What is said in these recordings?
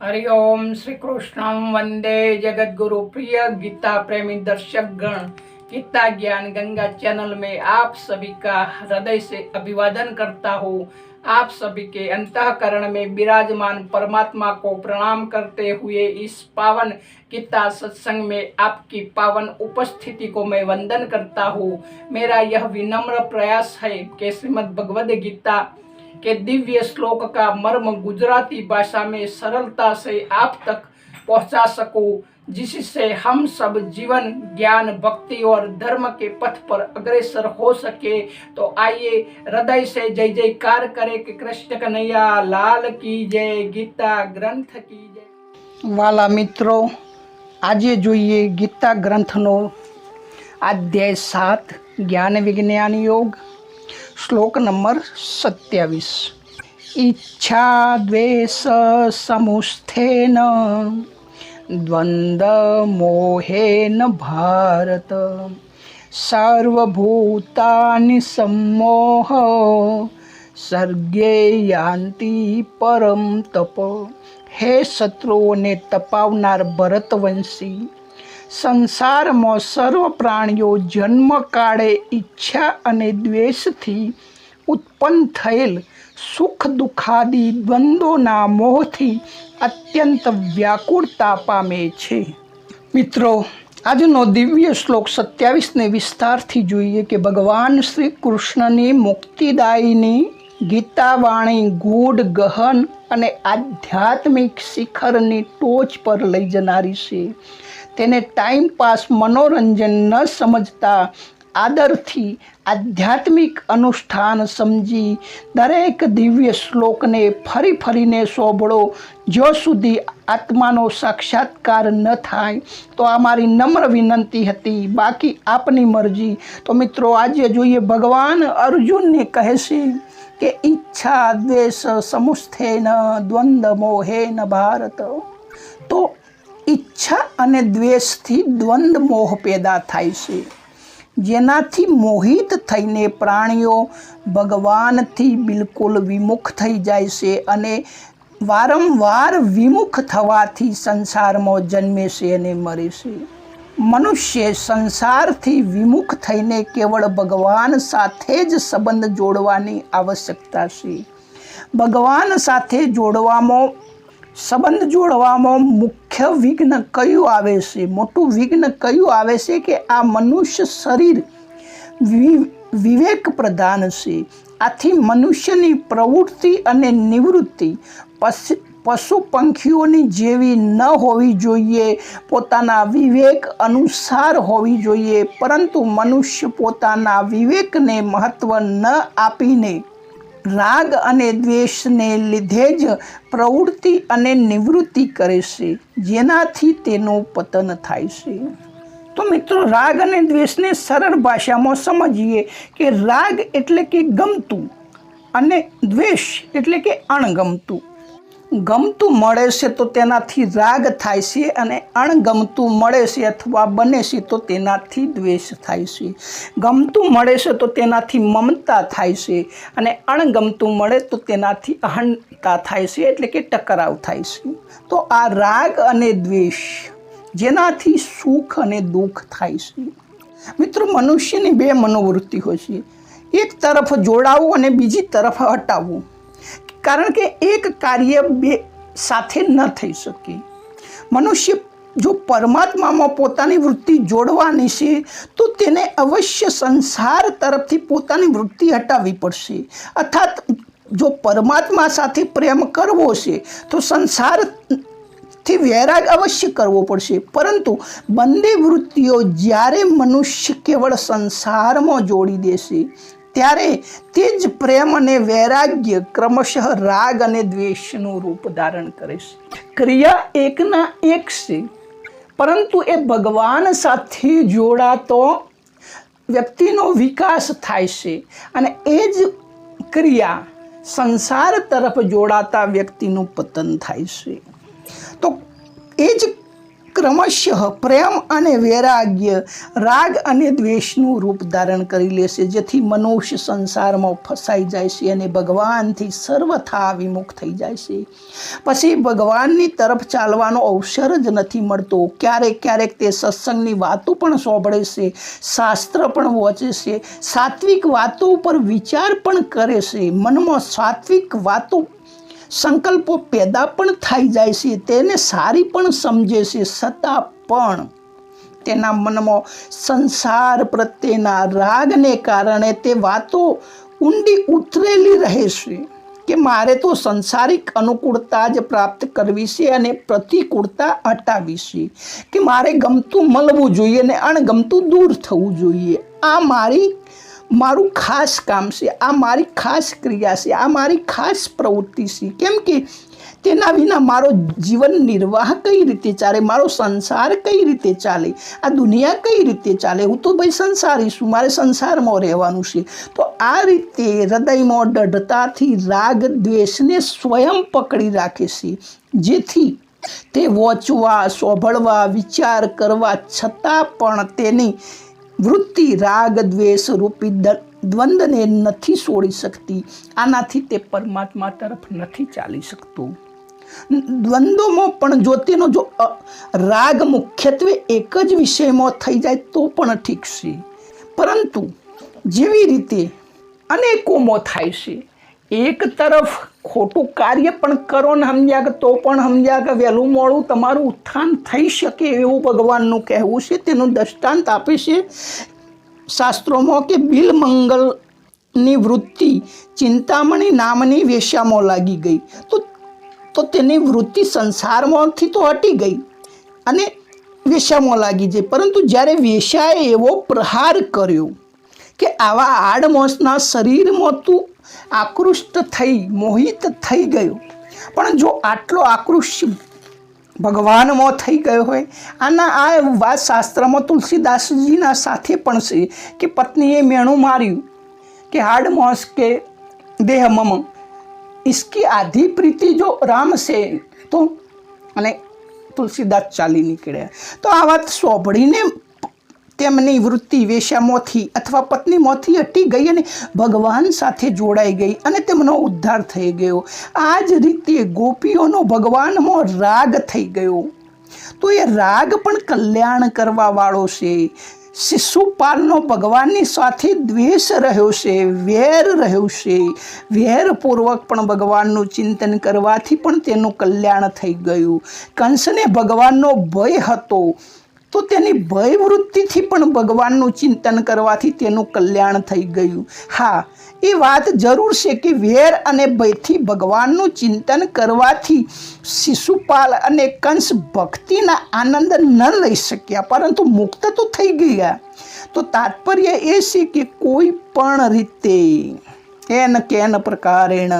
हरि ओम श्री कृष्णं वंदे जगद्गुरु। प्रिय गीता प्रेमी दर्शक गण, गीता ज्ञान गंगा चैनल में आप सभी का हृदय से अभिवादन करता हूँ। आप सभी के अंतःकरण में विराजमान परमात्मा को प्रणाम करते हुए इस पावन गीता सत्संग में आपकी पावन उपस्थिति को मैं वंदन करता हूँ। मेरा यह विनम्र प्रयास है कि श्रीमद् भगवद गीता के दिव्य श्लोक का मर्म गुजराती भाषा में सरलता से आप तक पहुंचा सकूं, जिससे हम सब जीवन ज्ञान भक्ति और धर्म के पथ पर अग्रसर हो सके। तो आइए हृदय से जय जयकार करें कि कृष्ण कन्हैया लाल की जय, गीता ग्रंथ की जय। वाला मित्रों, આજે જોઈએ ગીતા ગ્રંથનો અધ્યાય 7 જ્ઞાન વિજ્ઞાન યોગ, શ્લોક નંબર 27। इच्छा द्वेष समुत्थेन द्वंद्व मोहेन भारत सर्वभूतानि सम्मोह सर्गे यान्ति परम तप। हे शत्रुओने तपावनार भरतवंशी, संसाરમાં સર્વ પ્રાણીઓ જન્મ કાળે ઈચ્છા અને દ્વેષથી ઉત્પન્ન થયેલ સુખ દુઃખાદી દ્વંદ્વોના મોહથી અત્યંત વ્યાકુળતા પામે છે। મિત્રો, આજનો દિવ્ય શ્લોક 27ને વિસ્તારથી જોઈએ કે ભગવાન શ્રી કૃષ્ણની મુક્તિદાયીની ગીતાવાણી ગૂઢ ગહન અને આધ્યાત્મિક શિખરની ટોચ પર લઈ જનારી છે। તેને ટાઈમ પાસ મનોરંજન ન સમજતા આદરથી આધ્યાત્મિક અનુષ્ઠાન સમજી દરેક દિવ્ય શ્લોકને ફરી ફરીને સોંભળો જ્યાં સુધી આત્માનો સાક્ષાત્કાર ન થાય। તો આ મારી નમ્ર વિનંતી હતી, બાકી આપની મરજી। તો મિત્રો, આજે જોઈએ ભગવાન અર્જુનને કહે છે કે ઈચ્છા દ્વેષ સમુત્થેન દ્વંદ્વ મોહેન ભારત। તો ઈચ્છા અને દ્વેષથી દ્વંદ્વ મોહ પેદા થાય છે, જેનાથી મોહિત થઈને પ્રાણીઓ ભગવાનથી બિલકુલ વિમુખ થઈ જાય છે અને વારંવાર વિમુખ થવાથી સંસારમાં જન્મે છે અને મરે છે। મનુષ્ય સંસારથી વિમુખ થઈને કેવળ ભગવાન સાથે જ સંબંધ જોડવાની આવશ્યકતા છે। ભગવાન સાથે સંબંધ જોડવામાં મુખ્ય વિઘ્ન કયું આવે છે? મોટું વિઘ્ન કયું આવે છે કે આ મનુષ્ય શરીર વિવેક પ્રધાન છે। આથી મનુષ્યની પ્રવૃત્તિ અને નિવૃત્તિ પશુ પંખીઓની જેવી ન હોવી જોઈએ, પોતાના વિવેક અનુસાર હોવી જોઈએ। પરંતુ મનુષ્ય પોતાના વિવેકને મહત્ત્વ ન આપીને રાગ અને દ્વેષને લીધે જ પ્રવૃત્તિ અને નિવૃત્તિ કરે છે, જેનાથી તેનું પતન થાય છે। તો મિત્રો, રાગ અને દ્વેષને સરળ ભાષામાં સમજીએ કે રાગ એટલે કે ગમતું અને દ્વેષ એટલે કે અણગમતું। ગમતું મળે છે તો તેનાથી રાગ થાય છે અને અણગમતું મળે છે અથવા બને છે તો તેનાથી દ્વેષ થાય છે। ગમતું મળે છે તો તેનાથી મમતા થાય છે અને અણગમતું મળે તો તેનાથી અહંતા થાય છે, એટલે કે ટકરાવ થાય છે। તો આ રાગ અને દ્વેષ જેનાથી સુખ અને દુઃખ થાય છે। મિત્રો, મનુષ્યની બે મનોવૃત્તિ હોય છે, એક તરફ જોડાવું અને બીજી તરફ હટાવવું, કારણ કે એક કાર્ય બે સાથે ન થઈ શકે। મનુષ્ય જો પરમાત્મામાં પોતાની વૃત્તિ જોડવાની છે તો તેને અવશ્ય સંસાર તરફથી પોતાની વૃત્તિ હટાવવી પડશે। અર્થાત જો પરમાત્મા સાથે પ્રેમ કરવો છે તો સંસારથી વૈરાગ અવશ્ય કરવો પડશે। પરંતુ બંને વૃત્તિઓ જ્યારે મનુષ્ય કેવળ સંસારમાં જોડી દેશે ત્યારે તે જ પ્રેમ અને વૈરાગ્ય ક્રમશઃ રાગ અને દ્વેષનું રૂપ ધારણ કરે છે। ક્રિયા એકના એક છે, પરંતુ એ ભગવાન સાથે જોડાતો વ્યક્તિનો વિકાસ થાય છે અને એ જ ક્રિયા સંસાર તરફ જોડાતા વ્યક્તિનું પતન થાય છે। તો એ જ ક્રમશઃ પ્રેમ અને વૈરાગ્ય રાગ અને દ્વેષનું રૂપ ધારણ કરી લેશે, જેથી મનુષ્ય સંસારમાં ફસાઈ જાય છે અને ભગવાનથી સર્વથા વિમુખ થઈ જાય છે. પછી ભગવાનની તરફ ચાલવાનો અવસર જ નથી મળતો. ક્યારેક ક્યારેક તે સત્સંગની વાતો પણ સાંભળે છે, શાસ્ત્ર પણ વાંચે છે, સાત્વિક વાતો ઉપર વિચાર પણ કરે છે, મનમાં સાત્વિક વાતો સંકલ્પો પેદા પણ થઈ જાય છે, તેને સારી પણ સમજે છે, છતાં પણ તેના મનમાં સંસાર પ્રત્યેના રાગને કારણે તે વાતો ઊંડી ઉતરેલી રહે છે કે મારે તો સંસારિક અનુકૂળતા જ પ્રાપ્ત કરવી છે અને પ્રતિકૂળતા હટાવી છે, કે મારે ગમતું મળવું જોઈએ અને અણગમતું દૂર થવું જોઈએ. આ મારું ખાસ કામ છે, આ મારી ખાસ ક્રિયા છે, આ મારી ખાસ પ્રવૃત્તિ છે. કેમ કે તેના વિના મારો જીવન નિર્વાહ કઈ રીતે ચાલે, મારો સંસાર કઈ રીતે ચાલે, આ દુનિયા કઈ રીતે ચાલે. હું તો ભાઈ સંસારી છું, મારે સંસારમાં રહેવાનું છે. તો આ રીતે હૃદયમાં દઢતાથી રાગ દ્વેષને સ્વયં પકડી રાખે છે, જેથી તે વાંચવા, સાંભળવા, વિચાર કરવા છતાં પણ તેની વૃત્તિ રાગ દ્વેષ રૂપી દ્વંદ્વને નથી છોડી શકતી. આનાથી તે પરમાત્મા તરફ નથી ચાલી શકતું. દ્વંદ્વમાં પણ જો તેનો રાગ મુખ્યત્વે એક જ વિષયમાં થઈ જાય તો પણ ઠીક છે, પરંતુ જેવી રીતે અનેકોમાં થાય છે, એક તરફ ખોટું કાર્ય પણ કરો ને સમજ્યા કે તો પણ સમજ્યા કે વહેલું મોડું તમારું ઉત્થાન થઈ શકે એવું ભગવાનનું કહેવું છે. તેનું દૃષ્ટાંત આપે છે શાસ્ત્રોમાં કે બિલમંગલની વૃત્તિ ચિંતામણી નામની વેશ્યામાં લાગી ગઈ, તો તેની વૃત્તિ સંસારમાંથી તો હટી ગઈ અને વેશ્યામાં લાગી જાય. પરંતુ જ્યારે વેશ્યાએ એવો પ્રહાર કર્યો કે આવા આડમાસના શરીરમાં તું આકૃષ્ટ થઈ મોહિત થઈ ગયો, પણ જો આટલો આકૃષ્ટ ભગવાનમાં થઈ ગયો હોય. આ વાત શાસ્ત્રમાં તુલસીદાસજીના સાથે પણ છે કે પત્નીએ મેણું માર્યું કે આડમાસ કે દેહ મમ इसकी आधी प्रीति जो राम से तो અને તુલસીદાસ ચાલી નીકળ્યા. તો આ વાત સાંભળીને તેમની વૃત્તિ વેશ્યામાંથી અથવા પત્નીમાંથી હટી ગઈ અને ભગવાન સાથે જોડાઈ ગઈ અને તેમનો ઉદ્ધાર થઈ ગયો. આ જ રીતે ગોપીઓનો ભગવાનમાં રાગ થઈ ગયો, તો એ રાગ પણ કલ્યાણ કરવાવાળો છે. શિશુપાલનો ભગવાનની સાથે દ્વેષ રહ્યો છે, વેર રહ્યો છે. વેરપૂર્વક પણ ભગવાનનું ચિંતન કરવાથી પણ તેનું કલ્યાણ થઈ ગયું. કંસને ભગવાનનો ભય હતો, તો તેની ભયવૃત્તિથી પણ ભગવાનનું ચિંતન કરવાથી તેનું કલ્યાણ થઈ ગયું. હા, એ વાત જરૂર છે કે વેર અને ભયથી ભગવાનનું ચિંતન કરવાથી શિશુપાલ અને કંસ ભક્તિના આનંદ ન લઈ શક્યા, પરંતુ મુક્ત તો થઈ ગયા. તો તાત્પર્ય એ છે કે કોઈ પણ રીતે કેન પ્રકારેણ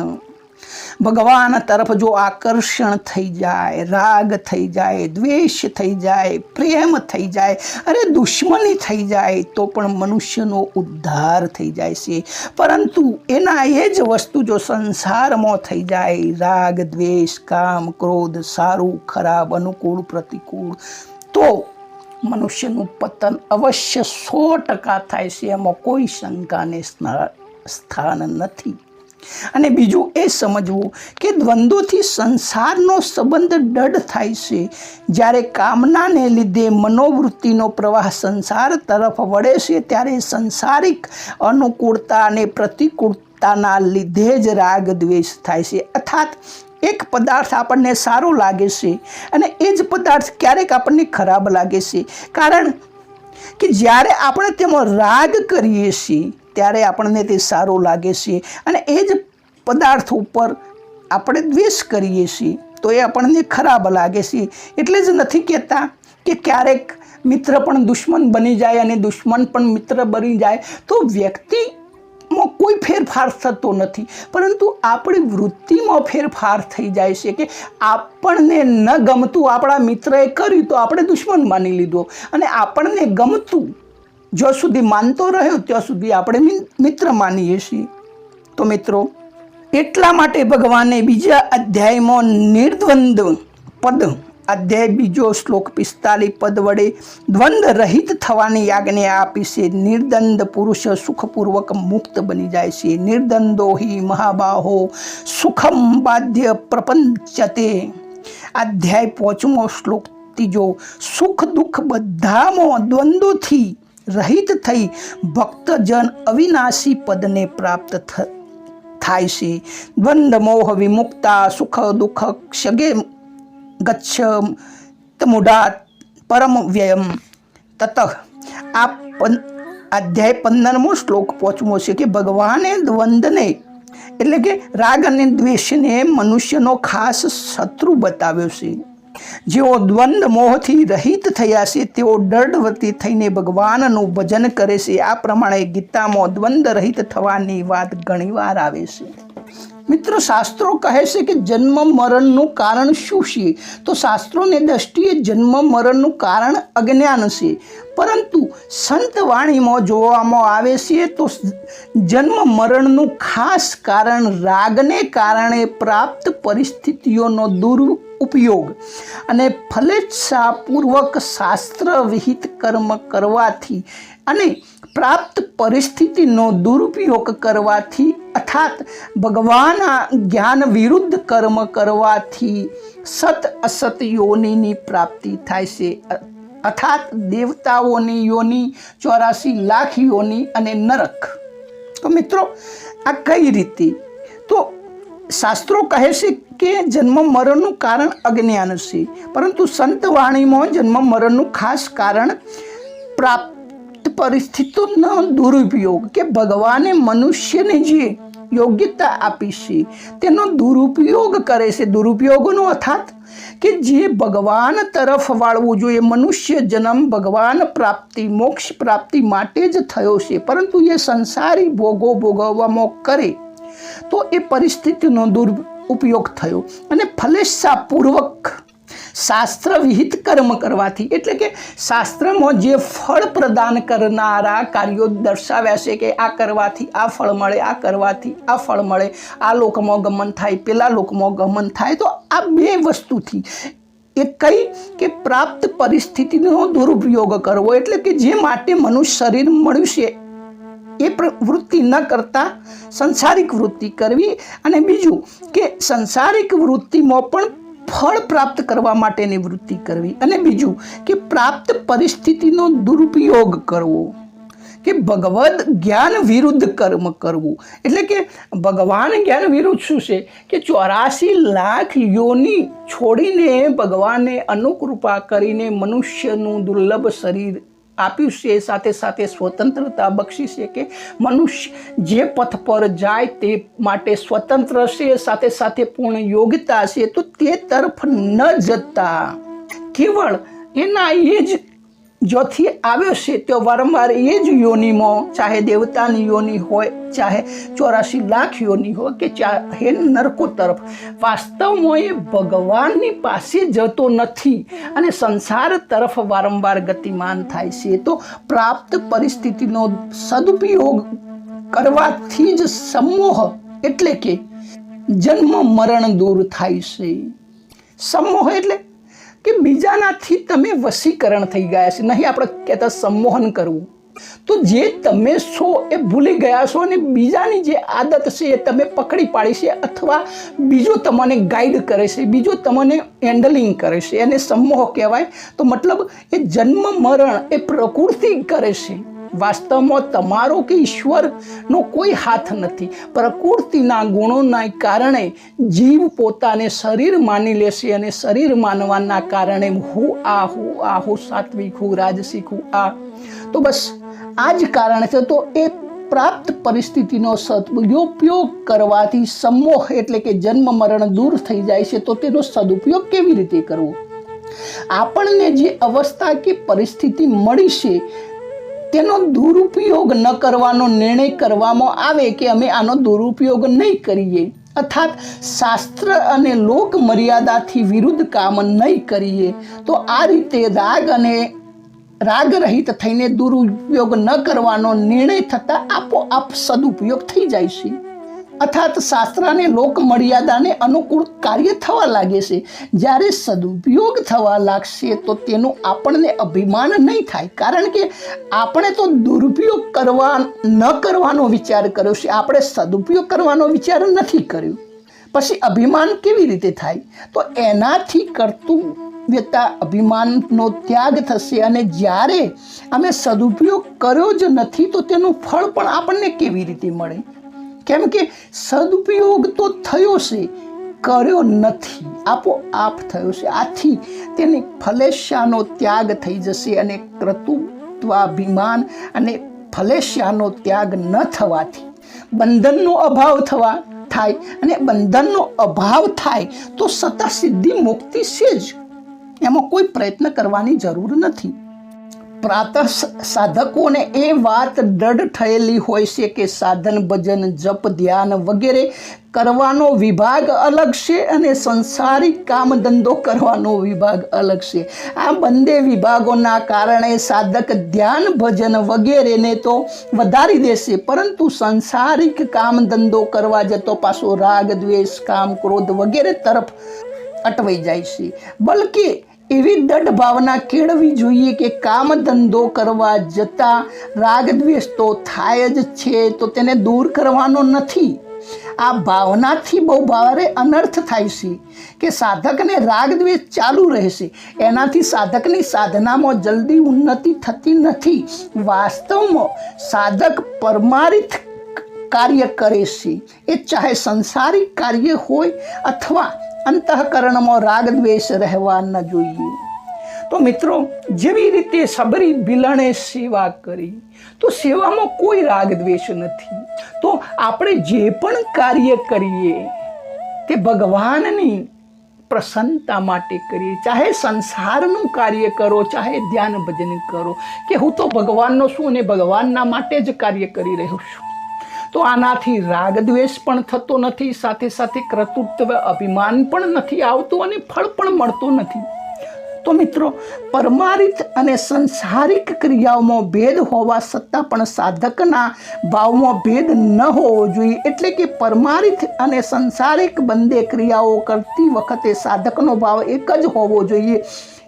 ભગવાન તરફ જો આકર્ષણ થઈ જાય, રાગ થઈ જાય, દ્વેષ થઈ જાય, પ્રેમ થઈ જાય, અરે દુશ્મની થઈ જાય, તો પણ મનુષ્યનો ઉદ્ધાર થઈ જાય છે. પરંતુ એના એ જ વસ્તુ જો સંસારમાં થઈ જાય, રાગ દ્વેષ કામ ક્રોધ, સારું ખરાબ, અનુકૂળ પ્રતિકૂળ, તો મનુષ્યનું પતન અવશ્ય 100% થાય છે. એમાં કોઈ શંકાને સ્થાન નથી. અને બીજું એ સમજવું કે દ્વંદ્વોથી સંસારનો સંબંધ દઢ થાય છે. જ્યારે કામનાને લીધે મનોવૃત્તિનો પ્રવાહ સંસાર તરફ વળે છે, ત્યારે સંસારિક અનુકૂળતા અને પ્રતિકૂળતાના લીધે જ રાગ દ્વેષ થાય છે. અર્થાત એક પદાર્થ આપણને સારો લાગે છે અને એ જ પદાર્થ ક્યારેક આપણને ખરાબ લાગે છે, કારણ કે જ્યારે આપણે તેમાં રાગ કરીએ છીએ ત્યારે આપણને તે સારું લાગે છે, અને એ જ પદાર્થ ઉપર આપણે દ્વેષ કરીએ છીએ તો એ આપણને ખરાબ લાગે છે. એટલે જ નથી કહેતા કે ક્યારેક મિત્ર પણ દુશ્મન બની જાય અને દુશ્મન પણ મિત્ર બની જાય, તો વ્યક્તિમાં કોઈ ફેરફાર થતો નથી, પરંતુ આપણી વૃત્તિમાં ફેરફાર થઈ જાય છે કે આપણને ન ગમતું આપણા મિત્રએ કર્યું તો આપણે દુશ્મન માની લીધો, અને આપણને ગમતું જ્યાં સુધી માનતો રહ્યો ત્યાં સુધી આપણે મિત્ર માનીએ છીએ. તો મિત્રો, એટલા માટે ભગવાને બીજા અધ્યાયમાં નિર્દ્વંદ્વ પદ અધ્યાય 2 શ્લોક 45 પદ વડે દ્વંદ્વ રહિત થવાની આજ્ઞા આપી છે. નિર્દ્વંદ પુરુષ સુખપૂર્વક મુક્ત બની જાય છે. નિર્દ્વંદો હિ મહાબાહો સુખમ બાધ્ય પ્રપંચતે. અધ્યાય 5 શ્લોક 3 સુખ દુઃખ બધામાં દ્વંદ્વોથી રહિત થઈ ભક્તજન અવિનાશી પદને પ્રાપ્ત થાય છે. દ્વંદ્વ મોહ વિમુક્તા સુખ દુઃખ ક્ષગે ગચ્છમુડાત પરમ વ્યયમ તત. આ અધ્યાય 15મો શ્લોક 5મો છે કે ભગવાને દ્વંદ્વને એટલે કે રાગ અને દ્વેષને મનુષ્યનો ખાસ શત્રુ બતાવ્યો છે. જેઓ દ્વંદ્વ મોહથી રહિત થયા છે તેઓ દૃઢવતી થઈને ભગવાનનું ભજન કરે છે. આ પ્રમાણે ગીતામાં દ્વંદ્વ રહિત થવાની વાત ઘણીવાર આવે છે. મિત્રો, શાસ્ત્રો કહે છે કે જન્મ મરણનું કારણ શું છે? તો શાસ્ત્રોની દ્રષ્ટિએ જન્મ મરણનું કારણ અજ્ઞાન છે, પરંતુ સંત વાણીમાં જોવામાં આવે છે તો જન્મ મરણનું ખાસ કારણ રાગને કારણે પ્રાપ્ત પરિસ્થિતિઓનો દુરુપયોગ અને ફલેચ્છાપૂર્વક શાસ્ત્ર વિહિત કર્મ કરવાથી અને પ્રાપ્ત પરિસ્થિતિનો દુરુપયોગ કરવાથી અર્થાત ભગવાનના જ્ઞાન વિરુદ્ધ કર્મ કરવાથી સત અસત યોનિની પ્રાપ્તિ થાય છે. અર્થાત દેવતાઓની યોનિ, 84 લાખ યોનિ અને નરક. તો મિત્રો, આ કઈ રીતે? તો શાસ્ત્રો કહે છે કે જન્મ મરણનું કારણ અજ્ઞાન છે, પરંતુ સંત વાણીમાં જન્મ મરણનું ખાસ કારણ પ્રાપ્ત પરિસ્થિતિનો દુરુપયોગ કે ભગવાને મનુષ્યને જે યોગ્યતા આપી છે તેનો દુરુપયોગ કરે છે. દુરુપયોગનો અર્થાત કે જે ભગવાન તરફ વાળવું જોઈએ. મનુષ્ય જન્મ ભગવાન પ્રાપ્તિ, મોક્ષ પ્રાપ્તિ માટે જ થયો છે, પરંતુ એ સંસારી ભોગો ભોગવવામાં કરે તો એ પરિસ્થિતિનો દુરુપયોગ થયો. અને ફલેચ્છાપૂર્વક શાસ્ત્ર વિહિત કર્મ કરવાથી એટલે કે શાસ્ત્રમાં જે ફળ પ્રદાન કરનારા કાર્યો દર્શાવ્યા છે કે આ કરવાથી આ ફળ મળે, આ કરવાથી આ ફળ મળે, આ લોકમાં ગમન થાય, પેલા લોકમાં ગમન થાય. તો આ બે વસ્તુથી એ કઈ કે પ્રાપ્ત પરિસ્થિતિનો દુરુપયોગ કરવો એટલે કે જે માટે મનુષ્ય શરીર મળ્યું છે એ વૃત્તિ ન કરતા સંસારિક વૃત્તિ કરવી. અને બીજું કે સંસારિક વૃત્તિમાં પણ ફળ પ્રાપ્ત કરવા માટેની વૃત્તિ કરવી. અને બીજું કે પ્રાપ્ત પરિસ્થિતિનો દુરુપયોગ કરવો કે ભગવદ જ્ઞાન વિરુદ્ધ કર્મ કરવું. એટલે કે ભગવાન જ્ઞાન વિરુદ્ધ શું છે કે 84 લાખ યોની છોડીને ભગવાને અનુકૃપા કરીને મનુષ્યનું દુર્લભ શરીર આપ્યું છે. સાથે સાથે સ્વતંત્રતા બક્ષી છે કે મનુષ્ય જે પથ પર જાય તે માટે સ્વતંત્ર છે, સાથે સાથે પૂર્ણ યોગ્યતા છે. તો તે તરફ ન જતા કેવળ એના એ જ જ્યોથી આવ્યો છે તે વારંવાર એ જ યોનિમાં, ચાહે દેવતાની યોનિ હોય, ચાહે 84 લાખ યોનિ હોય કે ચાહે નરકો તરફ, વાસ્તવમાં એ ભગવાનની પાસે જતો નથી અને સંસાર તરફ વારંવાર ગતિમાન થાય છે. તો પ્રાપ્ત પરિસ્થિતિનો સદુપયોગ કરવાથી જ સમોહ એટલે કે જન્મ મરણ દૂર થાય છે. સમોહ એટલે કે બીજાનાથી તમે વશીકરણ થઈ ગયા છે. નહીં આપણે કહેતા સંમોહન કરવું. તો જે તમે છો એ ભૂલી ગયા છો અને બીજાની જે આદત છે એ તમે પકડી પાડી છે, અથવા બીજો તમને ગાઈડ કરે છે, બીજો તમને હેન્ડલિંગ કરે છે, એને સંમોહ કહેવાય. તો મતલબ એ જન્મ મરણ એ પ્રકૃતિ કરે છે. વાસ્તવમાં તમારો કે ઈશ્વરનો કોઈ હાથ નથી. પ્રકૃતિના ગુણોના કારણે જીવ પોતાને શરીર માની લેશે અને શરીર માનવાના કારણે હું આ સાત્વિક, હું રાજસિક, હું આ. તો બસ આ જ કારણ છે. તો એ પ્રાપ્ત પરિસ્થિતિનો સદુપયોગ કરવાથી સમોહ એટલે કે જન્મ મરણ દૂર થઈ જાય છે. તો તેનો સદુપયોગ કેવી રીતે કરવો? આપણને જે અવસ્થા કે પરિસ્થિતિ મળી છે તેનો દુરુપયોગ ન કરવાનો નિર્ણય કરવામાં આવે કે અમે આનો દુરુપયોગ નહીં કરીએ, અર્થાત શાસ્ત્ર અને લોક મર્યાદાથી વિરુદ્ધ કામ નહીં કરીએ. તો આ રીતે રાગ રહિત થઈને દુરુપયોગ ન કરવાનો નિર્ણય થતાં આપોઆપ સદુપયોગ થઈ જાય છે. અર્થાત શાસ્ત્ર અને લોક મર્યાદાને અનુકૂળ કાર્ય થવા લાગે છે. જ્યારે સદુપયોગ થવા લાગશે તો તેનું આપણને અભિમાન નહીં થાય, કારણ કે આપણે તો દુરુપયોગ ન કરવાનો વિચાર કર્યો છે, આપણે સદુપયોગ કરવાનો વિચાર નથી કર્યો. પછી અભિમાન કેવી રીતે થાય? તો એનાથી કર્તવ્યતા અભિમાનનો ત્યાગ થશે, અને જ્યારે અમે સદુપયોગ કર્યો જ નથી તો તેનું ફળ પણ આપણને કેવી રીતે મળે? કેમ કે સદુપયોગ તો થયો છે, કર્યો નથી, આપોઆપ થયો છે. આથી તેની ફલેશિયાનો ત્યાગ થઈ જશે, અને કર્તૃત્વાભિમાન અને ફલેશિયાનો ત્યાગ ન થવાથી બંધનનો અભાવ થાય, અને બંધનનો અભાવ થાય તો સતા સિદ્ધિ મુક્તિ છે જ, એમાં કોઈ પ્રયત્ન કરવાની જરૂર નથી. પ્રાતઃ સાધકોને એ વાત દૃઢ થયેલી હોય છે કે સાધન, ભજન, જપ, ધ્યાન વગેરે કરવાનો વિભાગ અલગ છે, અને સંસારિક કામ ધંધો કરવાનો વિભાગ અલગ છે. આ બંને વિભાગોના કારણે સાધક ધ્યાન, ભજન વગેરેને તો વધારી દેશે, પરંતુ સંસારિક કામ ધંધો કરવા જતો પાછો રાગ, દ્વેષ, કામ, ક્રોધ વગેરે તરફ અટવાઈ જાય છે. બલકે એવી દૃઢ ભાવના કેળવી જોઈએ કે કામ ધંધો કરવા જતા રાગ દ્વેષ તો થાય જ છે, તો તેને દૂર કરવાનો નથી. આ ભાવનાથી બહુ ભારે અનર્થ થાય છે કે સાધકને રાગ દ્વેષ ચાલુ રહેશે, એનાથી સાધકની સાધનામાં જલ્દી ઉન્નતિ થતી નથી. વાસ્તવમાં સાધક પરમાર્થ કાર્ય કરે છે, એ ચાહે સંસારિક કાર્ય હોય અથવા અંતઃકરણમાં રાગ દ્વેષ રહેવા ન જોઈએ. તો મિત્રો, જેવી રીતે સબરી બિલણે સેવા કરી તો સેવામાં કોઈ રાગ દ્વેષ નથી. તો આપણે જે પણ કાર્ય કરીએ તે ભગવાનની પ્રસન્નતા માટે કરીએ, ચાહે સંસારનું કાર્ય કરો, ચાહે ધ્યાન ભજન કરો, કે હું તો ભગવાનનો છું અને ભગવાનના માટે જ કાર્ય કરી રહ્યો છું, તો આનાથી રાગ દ્વેષ પણ થતો નથી, સાથે સાથે કર્તૃત્વ અભિમાન પણ નથી આવતું, અને ફળ પણ મળતું નથી. તો મિત્રો, પરમાર્થ અને સંસારિક ક્રિયાઓમાં ભેદ હોવા છતાં પણ સાધકના ભાવમાં ભેદ ન હોવો જોઈએ. એટલે કે પરમાર્થ અને સંસારિક બંને ક્રિયાઓ કરતી વખતે સાધકનો ભાવ એક જ હોવો જોઈએ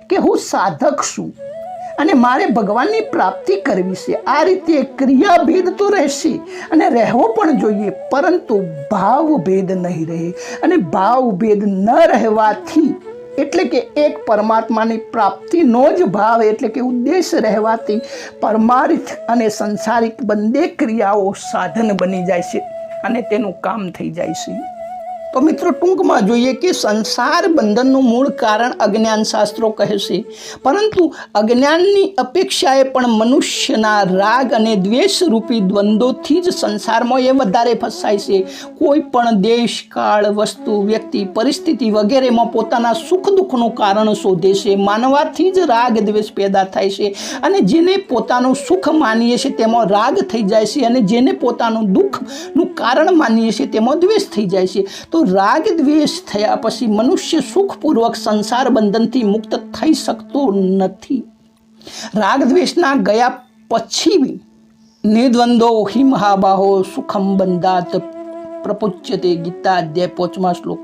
કે હું સાધક છું અને મારે ભગવાનની પ્રાપ્તિ કરવી છે. આ રીતે ક્રિયા ભેદ તો રહેશે અને રહેવો પણ જોઈએ, પરંતુ ભાવ ભેદ નહીં રહે. અને ભાવ ભેદ ન રહેવાથી, એટલે કે એક પરમાત્માની પ્રાપ્તિનો જ ભાવ એટલે કે ઉદ્દેશ રહેવાથી પરમાર્થ અને સંસારિક બંને ક્રિયાઓ સાધન બની જાય છે અને તેનું કામ થઈ જાય છે. તો મિત્રો, ટૂંકમાં જોઈએ કે સંસાર બંધનનું મૂળ કારણ અજ્ઞાન શાસ્ત્રો કહે છે, પરંતુ અજ્ઞાનની અપેક્ષાએ પણ મનુષ્યના રાગ અને દ્વેષ રૂપી દ્વંદ્વોથી જ સંસારમાં એ વધારે ફસાય છે. કોઈ પણ દેશ, કાળ, વસ્તુ, વ્યક્તિ, પરિસ્થિતિ વગેરેમાં પોતાના સુખ દુઃખનું કારણ શોધે છે. માનવાથી જ રાગ દ્વેષ પેદા થાય છે, અને જેને પોતાનું સુખ માનીએ છીએ તેમાં રાગ થઈ જાય છે, અને જેને પોતાનું દુઃખનું કારણ માનીએ છીએ તેમાં દ્વેષ થઈ જાય છે. તો રાગ દ્વેષ થયા પછી મનુષ્ય સુખપૂર્વક સંસાર બંધનથી મુક્ત થઈ શકતો નથી. રાગ દ્વેષના ગયા પછી નિર્દ્વંદો હિ મહાબાહો સુખમ બંધાત પ્રપુચ્યતે. ગીતા અધ્યાય 5મા શ્લોક,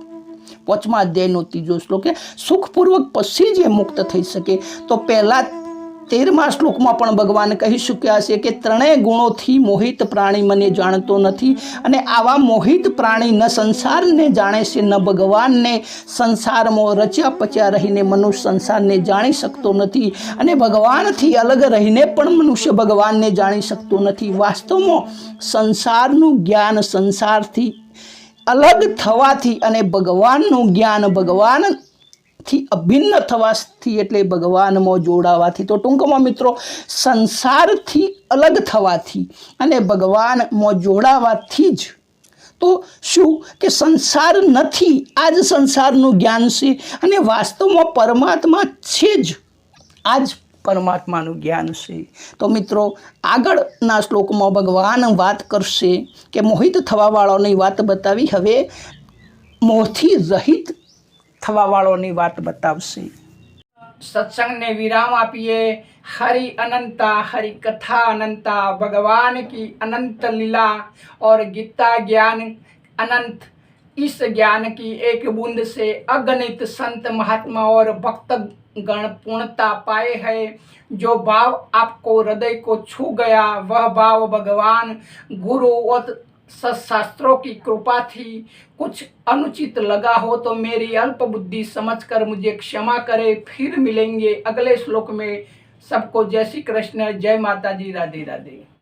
5મા અધ્યાયનો 3જો શ્લોક. સુખપૂર્વક પછી જે મુક્ત થઈ શકે. તો પહેલા 13મા શ્લોકમાં પણ ભગવાન કહી ચૂક્યા છે કે ત્રણેય ગુણોથી મોહિત પ્રાણી મને જાણતો નથી, અને આવા મોહિત પ્રાણી ન સંસારને જાણે છે ન ભગવાનને. સંસારમાં રચ્યા પચ્યા રહીને મનુષ્ય સંસારને જાણી શકતો નથી, અને ભગવાનથી અલગ રહીને પણ મનુષ્ય ભગવાનને જાણી શકતો નથી. વાસ્તવમાં સંસારનું જ્ઞાન સંસારથી અલગ થવાથી અને ભગવાનનું જ્ઞાન ભગવાનથી અભિન્ન થવાથી, એટલે ભગવાનમાં જોડાવાથી. તો ટૂંકમાં મિત્રો, સંસારથી અલગ થવાથી અને ભગવાનમાં જોડાવાથી જ તો શું કે સંસાર નથી, આ જ સંસારનું જ્ઞાન છે, અને વાસ્તવમાં પરમાત્મા છે જ, આ જ પરમાત્માનું જ્ઞાન છે. તો મિત્રો, આગળના શ્લોકમાં ભગવાન વાત કરશે કે મોહિત થવાવાળાની વાત બતાવી, હવે મોહથી રહિત થવાવાળાની વાત બતાવશે. સત્સંગને વિરામ આપીએ. हरि अनंता, हरि कथा अनंता, भगवान की अनंत लीला और गीता ज्ञान अनंत इस ज्ञान की एक बूंद से अगणित संत महात्मा और भक्त गण पूर्णता पाए हैं। जो भाव आपको हृदय को छू गया वह भाव भगवान गुरु और सत्शास्त्रों की कृपा थी। कुछ अनुचित लगा हो तो मेरी अल्प बुद्धि समझकर मुझे क्षमा करे। फिर मिलेंगे अगले श्लोक में। सबको जय श्री कृष्ण, जय माता जी, राधे राधे।